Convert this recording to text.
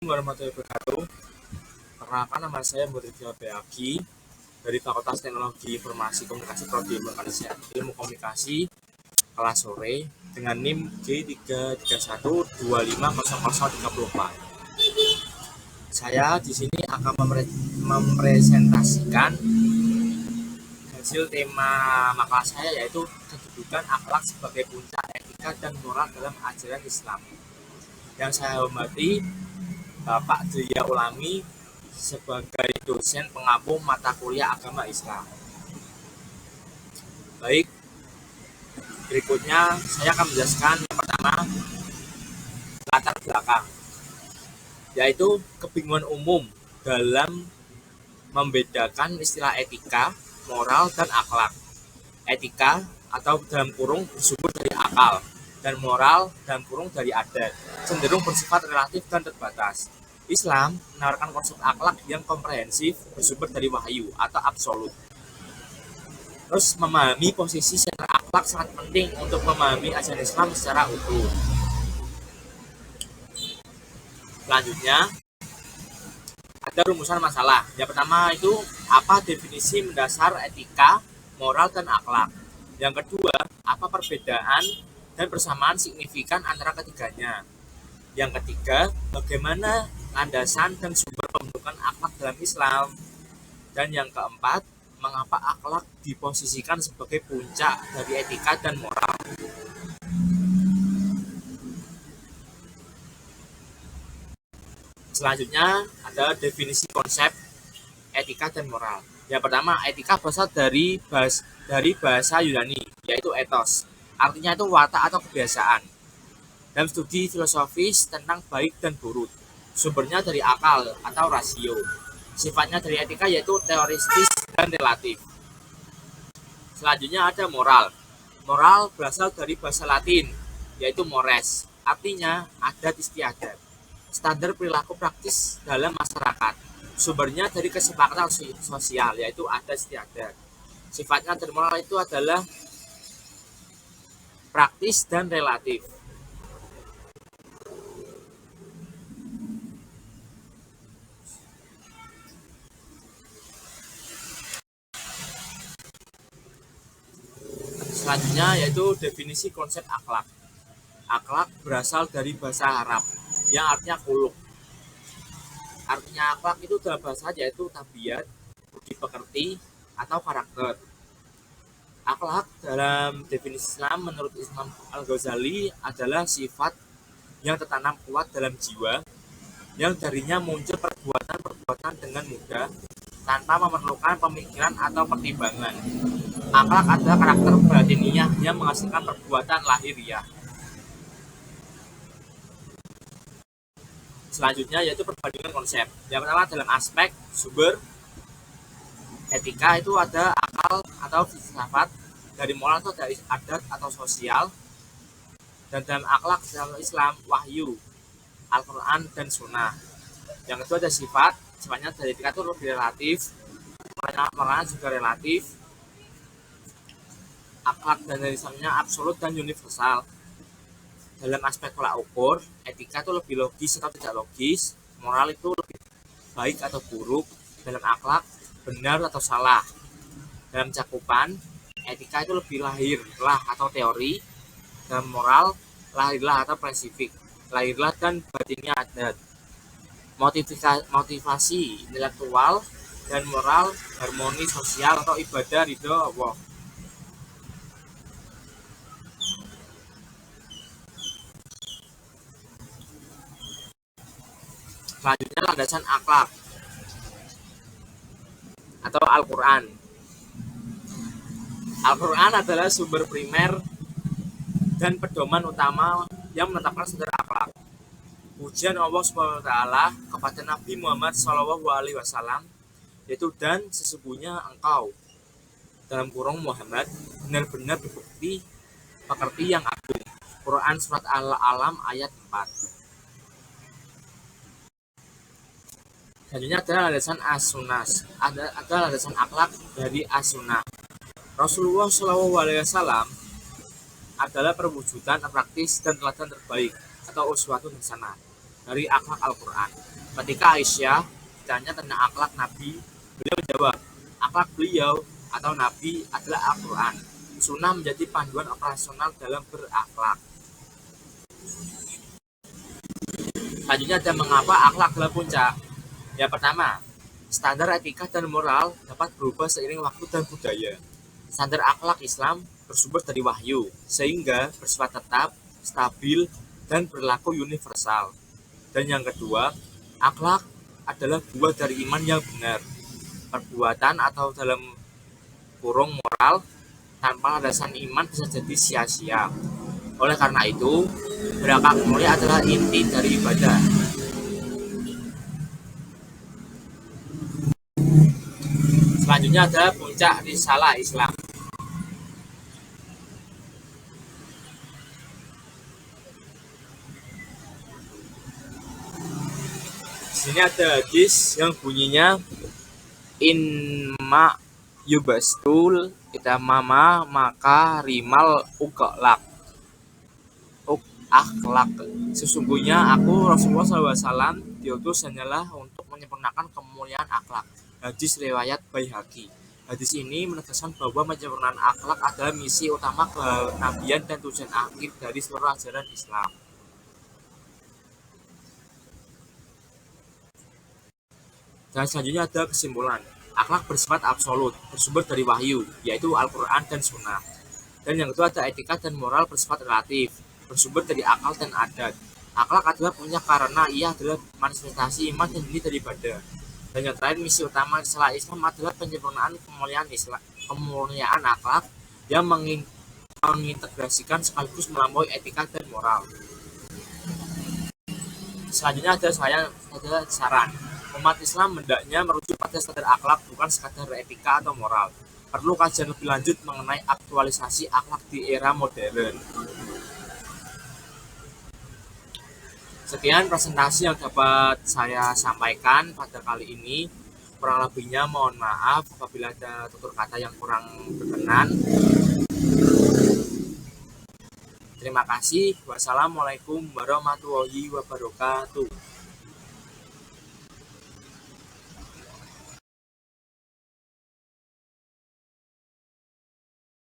Warahmatullahi wabarakatuh. Perkenalkan, nama saya Murtidha Beaki dari Fakultas Teknologi Informasi Komunikasi Prodi Ilmu Komunikasi kelas sore dengan NIM G331250034. Saya di sini akan mempresentasikan hasil tema makalah saya, yaitu kedudukan akhlak sebagai puncak etika dan moral dalam ajaran Islam. Yang saya hormati Bapak Dria Ulami sebagai dosen pengampu mata kuliah agama Islam. Baik, berikutnya saya akan menjelaskan yang pertama, latar belakang, yaitu kebingungan umum dalam membedakan istilah etika, moral, dan akhlak. Etika atau dalam kurung bersumber dari akal, dan moral dalam kurung dari adat, cenderung bersifat relatif dan terbatas. Islam menawarkan konsep akhlak yang komprehensif, bersumber dari wahyu atau absolut. Terus, memahami posisi secara akhlak sangat penting untuk memahami ajaran Islam secara utuh. Selanjutnya, ada rumusan masalah. Yang pertama itu, apa definisi mendasar etika, moral, dan akhlak. Yang kedua, apa perbedaan dan persamaan signifikan antara ketiganya. Yang ketiga, bagaimana landasan dan sumber pembentukan akhlak dalam Islam. Dan yang keempat, mengapa akhlak diposisikan sebagai puncak dari etika dan moral. Selanjutnya ada definisi konsep etika dan moral. Yang pertama, etika berasal dari bahasa Yunani, yaitu ethos. Artinya itu watak atau kebiasaan. Dalam studi filosofis tentang baik dan buruk, sumbernya dari akal atau rasio. Sifatnya dari etika yaitu teoristis dan relatif. Selanjutnya ada moral. Moral berasal dari bahasa Latin, yaitu mores. Artinya adat istiadat, standar perilaku praktis dalam masyarakat. Sumbernya dari kesepakatan sosial, yaitu adat istiadat. Sifatnya dari moral itu adalah praktis dan relatif. Selanjutnya yaitu definisi konsep akhlak. Akhlak berasal dari bahasa Arab yang artinya khuluq. Artinya akhlak itu dalam bahasa yaitu tabiat, budi pekerti, atau karakter. Akhlak dalam definisi Islam menurut Imam Al-Ghazali adalah sifat yang tertanam kuat dalam jiwa, yang darinya muncul perbuatan-perbuatan dengan mudah tanpa memerlukan pemikiran atau pertimbangan. Akhlak adalah karakter batiniah yang menghasilkan perbuatan lahiriah. Selanjutnya yaitu perbandingan konsep. Yang pertama dalam aspek sumber etika itu ada akal atau filsafat, dari moral itu dari adat atau sosial, dan dalam akhlak dalam Islam wahyu, Al-Quran dan Sunnah. Yang kedua ada sifat. Sifatnya dari etika itu lebih relatif, moral juga relatif. Akhlak dan dari Islamnya absolut dan universal. Dalam aspek tolak ukur, etika itu lebih logis atau tidak logis, moral itu lebih baik atau buruk, dalam akhlak benar atau salah. Dalam cakupan, etika itu lebih lahirlah atau teori, dalam moral lahirlah atau spesifik, lahirlah dan batinnya adat. Motivasi intelektual dan moral, harmoni sosial atau ibadah ridho Allah. Selanjutnya landasan akhlak atau Al-Quran. Al-Quran adalah sumber primer dan pedoman utama yang menetapkan standar akhlak. Pujian Allah SWT kepada Nabi Muhammad SAW, yaitu dan sesungguhnya engkau dalam kurung Muhammad benar-benar berbukti pekerti yang agung. Quran surat Al-Alam ayat 4. Selanjutnya adalah landasan as-sunnah. Ada landasan akhlak dari as-sunnah. Rasulullah SAW adalah perwujudan praktis dan teladan terbaik atau uswatun hasanah. dari akhlak Al-Quran. Ketika Aisyah ditanya tentang akhlak Nabi, beliau menjawab, akhlak beliau atau Nabi adalah Al-Quran. Sunnah menjadi panduan operasional dalam berakhlak. Selanjutnya ada mengapa akhlak adalah puncak. Yang pertama, standar etika dan moral dapat berubah seiring waktu dan budaya. Standar akhlak Islam bersumber dari wahyu, sehingga bersifat tetap, stabil, dan berlaku universal. Dan yang kedua, akhlak adalah buah dari iman yang benar. Perbuatan atau dalam kurung moral tanpa landasan iman bisa jadi sia-sia. Oleh karena itu, berakhlak mulia adalah inti dari ibadah. Selanjutnya adalah puncak risalah Islam. Di sini ada hadis yang bunyinya inma yubastul itamama maka rimal akhlak. Sesungguhnya aku Rasulullah SAW diutus hanyalah untuk menyempurnakan kemuliaan akhlak. Hadis riwayat Baihaqi. Hadis ini menegaskan bahwa penyempurnaan akhlak adalah misi utama kenabian dan tujuan akhir dari seluruh ajaran Islam. Dan selanjutnya ada kesimpulan. Akhlak bersifat absolut, bersumber dari wahyu, yaitu Al-Quran dan Sunnah. Dan yang kedua ada etika dan moral bersifat relatif, bersumber dari akal dan adat. Akhlak adalah punya karena ia adalah manifestasi iman dan ini dari ibadah. Dan yang terakhir, misi utama risalah Islam adalah penyempurnaan kemuliaan akhlak yang mengintegrasikan sekaligus melampaui etika dan moral. Selanjutnya ada saran. Umat Islam hendaknya merujuk pada standar akhlak bukan sekadar etika atau moral. Perlu kajian lebih lanjut mengenai aktualisasi akhlak di era modern. Sekian presentasi yang dapat saya sampaikan pada kali ini. Kurang lebihnya mohon maaf apabila ada tutur kata yang kurang berkenan. Terima kasih. Wassalamualaikum warahmatullahi wabarakatuh.